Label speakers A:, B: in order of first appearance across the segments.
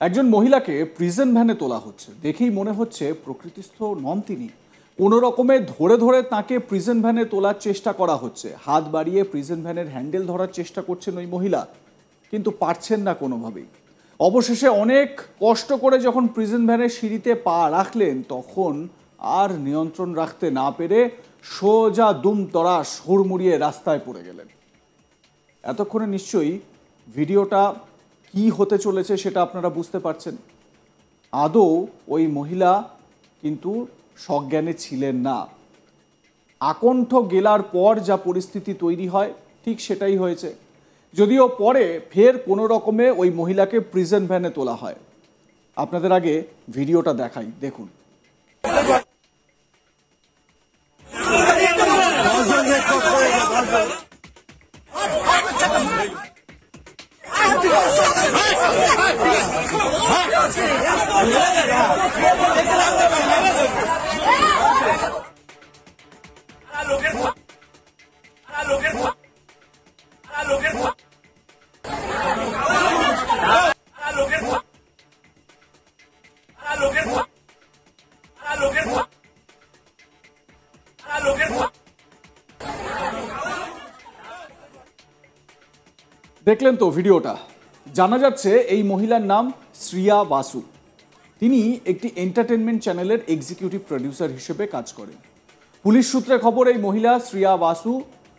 A: একজন মহিলাকে প্রিজন ভ্যানে তোলা হচ্ছে, দেখেই মনে হচ্ছে প্রকৃতিস্থ নন তিনি। কোনো রকমে ধরে ধরে তাকে প্রিজন ভ্যানে তোলার চেষ্টা করা হচ্ছে। হাত বাড়িয়ে প্রিজন ভ্যানের হ্যান্ডেল ধরার চেষ্টা করছেন ওই মহিলা, কিন্তু পারছেন না কোনোভাবেই। অবশেষে অনেক কষ্ট করে যখন প্রিজন ভ্যানের সিঁড়িতে পা রাখলেন, তখন আর নিয়ন্ত্রণ রাখতে না পেরে সোজা দুম তরাস হুড়মুড়িয়ে রাস্তায় পড়ে গেলেন। এতক্ষণে নিশ্চয়ই ভিডিওটা কি হতে চলেছে সেটা আপনারা বুঝতে পারছেন। আদৌ ওই মহিলা কিন্তু সজ্ঞানে ছিলেন না। আকণ্ঠ গেলার পর যা পরিস্থিতি তৈরি হয়, ঠিক সেটাই হয়েছে। যদিও পরে ফের কোনো রকমে ওই মহিলাকে প্রিজন ভ্যানে তোলা হয়। আপনাদের আগে ভিডিওটা দেখাই, দেখুন। দেখলেন তো ভিডিওটা। জানা যাচ্ছে এই মহিলার নাম শ্রিয়া বাসু। তিনি একটি এন্টারটেনমেন্ট চ্যানেলের এক্সিকিউটিভ প্রডিউসার হিসেবে কাজ করেন। পুলিশ সূত্রে খবর, এই মহিলা শ্রিয়া বাসু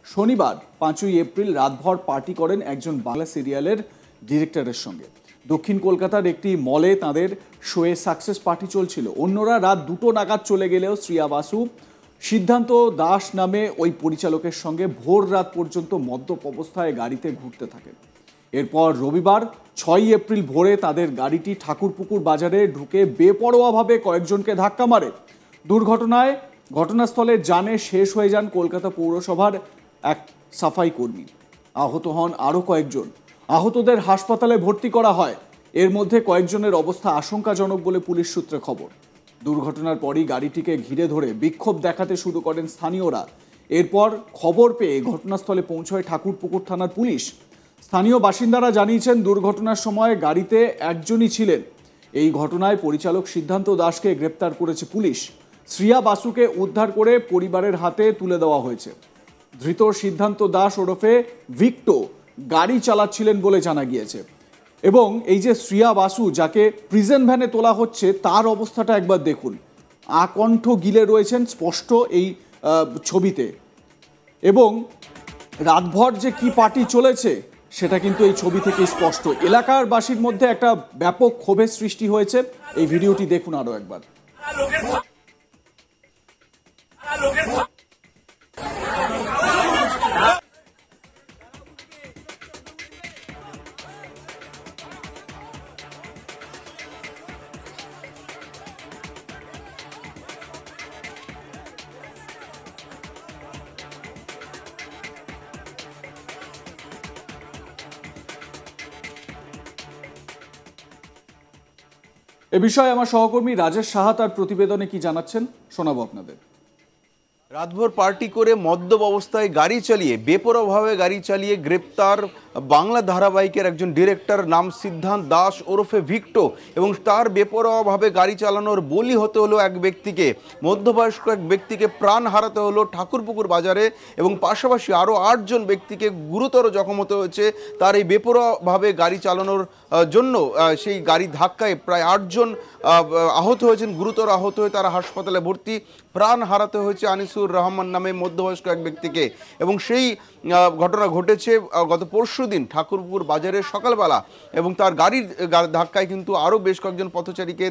A: শনিবার 5ই এপ্রিল রাতভর পার্টি করেন একজন বাংলা সিরিয়ালের ডিরেক্টরের সঙ্গে। দক্ষিণ কলকাতার একটি মলে তাদের শোয়ে সাকসেস পার্টি চলছিল। অন্যরা রাত 2টো নাগাদ চলে গেলেও শ্রিয়া বাসু সিদ্ধান্ত দাস নামে ওই পরিচালকের সঙ্গে ভোর রাত পর্যন্ত মদ্যপ অবস্থায় গাড়িতে ঘুরতে থাকেন। এরপর রবিবার 6ই এপ্রিল ভোরে তাদের গাড়িটি ঠাকুরপুকুর বাজারে ঢুকে বেপরোয়াভাবে কয়েকজনকে ধাক্কা মারে। দুর্ঘটনায় ঘটনাস্থলে জানে শেষ হয়ে যান কলকাতা পৌরসভার এক সাফাই কর্মী। আহত হন আরও কয়েকজন। আহতদের হাসপাতালে ভর্তি করা হয়। এর মধ্যে কয়েকজনের অবস্থা আশঙ্কাজনক বলে পুলিশ সূত্রে খবর। দুর্ঘটনার পরই গাড়িটিকে ঘিরে ধরে বিক্ষোভ দেখাতে শুরু করেন স্থানীয়রা। এরপর খবর পেয়ে ঘটনাস্থলে পৌঁছয় ঠাকুরপুকুর থানার পুলিশ। স্থানীয় বাসিন্দারা জানিয়েছেন, দুর্ঘটনার সময় গাড়িতে একজনই ছিলেন। এই ঘটনায় পরিচালক সিদ্ধান্ত দাসকে গ্রেপ্তার করেছে পুলিশ। শ্রিয়া বাসুকে উদ্ধার করে পরিবারের হাতে তুলে দেওয়া হয়েছে। ধৃত সিদ্ধান্ত দাস ওরফে ভিক্টো গাড়ি চালাচ্ছিলেন বলে জানা গিয়েছে। এবং এই যে শ্রিয়া বাসু, যাকে প্রিজন ভ্যানে তোলা হচ্ছে, তার অবস্থাটা একবার দেখুন। আকণ্ঠ গিলে রয়েছেন স্পষ্ট এই ছবিতে। এবং রাতভর যে কি পার্টি চলেছে সেটা কিন্তু এই ছবি থেকে স্পষ্ট। এলাকার বাসীর মধ্যে একটা ব্যাপক ক্ষোভের সৃষ্টি হয়েছে। এই ভিডিওটি দেখুন আরো একবার। এ বিষয়ে আমার সহকর্মী রাজেশ সাহা তার প্রতিবেদনে কি জানাচ্ছেন শোনাবো আপনাদের।
B: রাতভর পার্টি করে মদ্যপ অবস্থায় গাড়ি চালিয়ে বেপরোয়াভাবে গাড়ি চালিয়ে গ্রেপ্তার বাংলা ধারাবাহিকের একজন ডিরেক্টর, নাম সিদ্ধান্ত দাস ওরফে ভিক্টো। এবং তার বেপরোয়াভাবে গাড়ি চালানোর বলি হতে হলো এক ব্যক্তিকে, মধ্যবয়স্ক এক ব্যক্তিকে প্রাণ হারাতে হলো ঠাকুরপুকুর বাজারে। এবং পাশাপাশি আরও 8 জন ব্যক্তিকে গুরুতর জখম হতে হয়েছে তার এই বেপরোয়াভাবে গাড়ি চালানোর জন্য। সেই গাড়ি ধাক্কায় প্রায় 8 জন আহত হয়েছেন, গুরুতর আহত হয়ে তারা হাসপাতালে ভর্তি। প্রাণ হারাতে হয়েছে আনিসুর রহমান নামে মধ্যবয়স্ক এক ব্যক্তিকে। এবং সেই ঘটনা ঘটেছে গত পরশুদিন ঠাকুরপুকুর বাজারে সকালবেলা। এবং তার গাড়ির ধাক্কায় কিন্তু আরও বেশ কয়েকজন পথচারীকে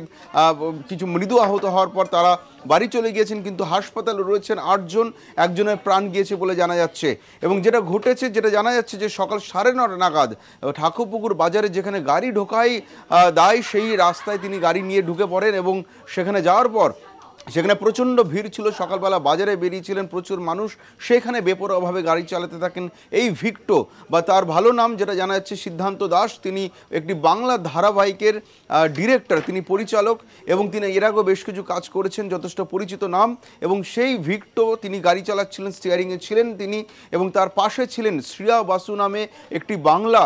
B: কিছু মৃদু আহত হওয়ার পর তারা বাড়ি চলে গিয়েছেন, কিন্তু হাসপাতালে রয়েছেন 8 জন। একজনের প্রাণ গিয়েছে বলে জানা যাচ্ছে। এবং যেটা ঘটেছে, যেটা জানা যাচ্ছে যে সকাল 9:30 নাগাদ ঠাকুরপুকুর বাজারে যেখানে গাড়ি ঢোকাই দায়, সেই রাস্তায় তিনি গাড়ি নিয়ে ঢুকে পড়েন। এবং সেখানে যাওয়ার পর সেখানে প্রচণ্ড ভিড় ছিল, সকালবেলা বাজারে বেরিয়েছিলেন প্রচুর মানুষ, সেখানে বেপরোয়াভাবে গাড়ি চালাতে থাকেন এই ভিক্টো, বা তার ভালো নাম যেটা জানা যাচ্ছে সিদ্ধান্ত দাস। তিনি একটি বাংলা ধারাবাহিকের ডিরেক্টর, তিনি পরিচালক, এবং তিনি এর আগেও বেশ কিছু কাজ করেছেন, যথেষ্ট পরিচিত নাম। এবং সেই ভিক্টো তিনি গাড়ি চালাচ্ছিলেন, স্টিয়ারিংয়ে ছিলেন তিনি, এবং তার পাশে ছিলেন শ্রিয়া বাসু নামে একটি বাংলা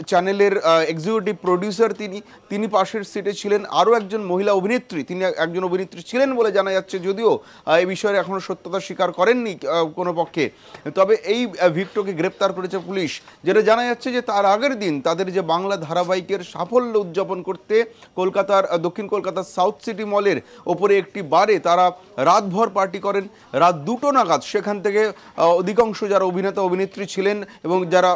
B: চ্যানেলের এক্সিকিউটিভ প্রডিউসার, তিনি পাশের সিটে ছিলেন। আরও একজন মহিলা অভিনেত্রী, তিনি একজন অভিনেত্রী ছিলেন বলে জানা যাচ্ছে, যদিও এই বিষয়ে এখনও সত্যতা স্বীকার করেননি কোনো পক্ষে। তবে এই ভিক্টোকে গ্রেপ্তার করেছে পুলিশ। যেটা জানা যাচ্ছে যে তার আগের দিন তাদের যে বাংলা ধারাবাহিকের সাফল্য উদযাপন করতে কলকাতার দক্ষিণ কলকাতার সাউথ সিটি মলের ওপরে একটি বারে তারা রাতভর পার্টি করেন। রাত 2টো নাগাদ সেখান থেকে অধিকাংশ যারা অভিনেতা অভিনেত্রী ছিলেন এবং যারা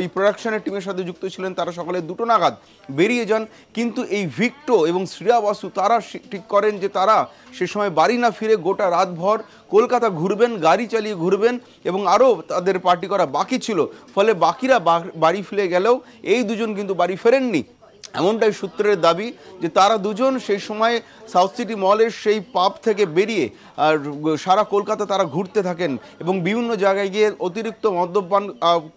B: এই প্রোডাকশনের টিমের সাথে যুক্ত ছিলেন তারা সকালে 2টো নাগাদ বেরিয়ে যান। কিন্তু এই ভিক্টো এবং শ্রিয়া বাসু তারা ঠিক করেন যে তারা সে সময় বাড়ি না ফিরে গোটা রাতভর কলকাতা ঘুরবেন, গাড়ি চালিয়ে ঘুরবেন, এবং আরও তাদের পার্টি করা বাকি ছিল। ফলে বাকিরা বাড়ি ফিরে গেলেও এই দুজন কিন্তু বাড়ি ফেরেননি। এমনটাই সূত্রের দাবি যে তারা দুজন সেই সময় সাউথ সিটি মলের সেই পাব থেকে বেরিয়ে আর সারা কলকাতা তারা ঘুরতে থাকেন এবং বিভিন্ন জায়গায় গিয়ে অতিরিক্ত মদ্যপান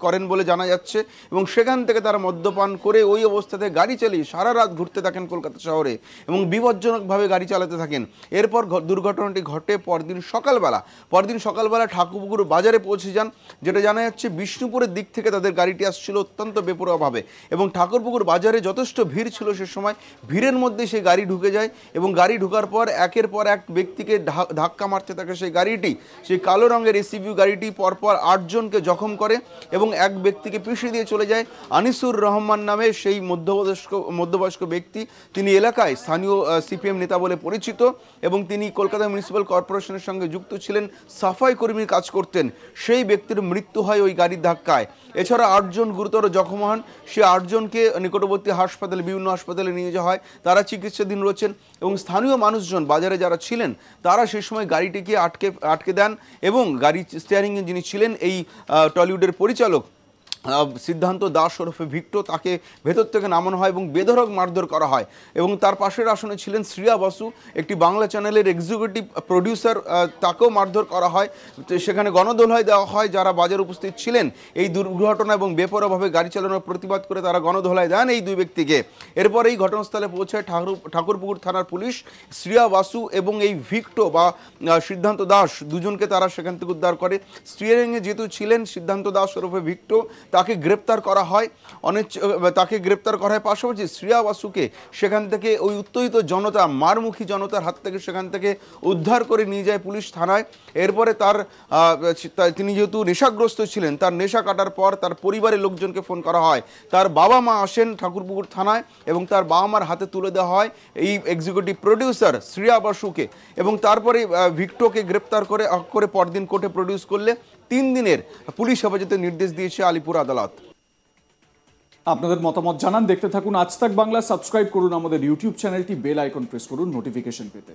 B: করেন বলে জানা যাচ্ছে, এবং সেখান থেকে তারা মদ্যপান করে ওই অবস্থাতে গাড়ি চালিয়ে সারা রাত ঘুরতে থাকেন কলকাতা শহরে এবং বিপজ্জনকভাবে গাড়ি চালাতে থাকেন। এরপর দুর্ঘটনাটি ঘটে পরদিন সকালবেলা ঠাকুরপুকুর বাজারে পৌঁছে যান। যেটা জানা যাচ্ছে বিষ্ণুপুরের দিক থেকে তাদের গাড়িটি আসছিল অত্যন্ত বেপরোয়াভাবে, এবং ঠাকুরপুকুর বাজারে যথেষ্ট ভিড় ছিল সে সময়। ভিড়ের মধ্যে সেই গাড়ি ঢুকে যায় এবং গাড়ি ঢোকার পর একের পর এক ব্যক্তিকে ধাক্কা মারতে থাকে সেই গাড়িটি। সেই কালো রঙের এসইভিউ গাড়িটি পরপর 8 জনকে জখম করে এবং এক ব্যক্তিকে পিষে দিয়ে চলে যায়। আনিসুর রহমান নামে সেই মধ্যবয়স্ক ব্যক্তি, তিনি এলাকায় স্থানীয় সিপিএম নেতা বলে পরিচিত এবং তিনি কলকাতা মিউনিসিপ্যাল কর্পোরেশনের সঙ্গে যুক্ত ছিলেন, সাফাই কর্মীর কাজ করতেন। সেই ব্যক্তির মৃত্যু হয় ওই গাড়ির ধাক্কায়। এছাড়া 8 জন গুরুতর জখম হন। সে 8 জনকে নিকটবর্তী বিভিন্ন হাসপাতালে নিয়ে যাওয়া হয়, তারা চিকিৎসাধীন রয়েছেন। এবং স্থানীয় মানুষজন বাজারে যারা ছিলেন তারা সেই সময় গাড়িটিকে আটকে দেন এবং গাড়ি স্টিয়ারিংয়ে যিনি ছিলেন এই টলিউডের পরিচালক সিদ্ধান্ত দাস ওরফে ভিক্টো, তাকে ভেতর থেকে নামানো হয় এবং বেধড়ক মারধর করা হয়। এবং তার পাশের আসনে ছিলেন শ্রিয়া বাসু, একটি বাংলা চ্যানেলের এক্সিকিউটিভ প্রডিউসার, তাকেও মারধর করা হয়। সেখানে গণদোলাই দেওয়া হয়। যারা বাজারে উপস্থিত ছিলেন এই দুর্ঘটনা এবং বেপরোয়াভাবে গাড়ি চালানোর প্রতিবাদ করে তারা গণদোলাই দেন এই 2 ব্যক্তিকে। এরপর এই ঘটনাস্থলে পৌঁছায় ঠাকুরপুকুর থানার পুলিশ। শ্রিয়া বাসু এবং এই ভিক্টো বা সিদ্ধান্ত দাস দুজনকে তারা সেখান থেকে উদ্ধার করে। স্টিয়ারিংয়ে যেহেতু ছিলেন সিদ্ধান্ত দাস ওরফে ভিক্টো, তাকে গ্রেপ্তার করা হয়। পাশাপাশি শ্রিয়া বাসুকে সেখান থেকে ওই উত্তেজিত জনতা, মারমুখী জনতার হাত থেকে সেখান থেকে উদ্ধার করে নিয়ে যায় পুলিশ থানায়। এরপরে তিনি যেহেতু নেশাগ্রস্ত ছিলেন, তার নেশা কাটার পর তার পরিবারের লোকজনকে ফোন করা হয়। তার বাবা মা আসেন ঠাকুরপুকুর থানায় এবং তার বাবা মার হাতে তুলে দেওয়া হয় এই এক্সিকিউটিভ প্রডিউসার শ্রিয়া বাসুকে, এবং তারপরে ভিক্টোকে গ্রেপ্তার করে পরদিন কোর্টে প্রডিউস করলে 3 দিনের পুলিশ হেফাজতের নির্দেশ দিয়েছে আলিপুর আদালত।
A: আপনাদের মতামত জানান। দেখতে থাকুন আজ তাক বাংলা। সাবস্ক্রাইব করুন আমাদের ইউটিউব চ্যানেলটি, বেল আইকন প্রেস করুন নোটিফিকেশন পেতে।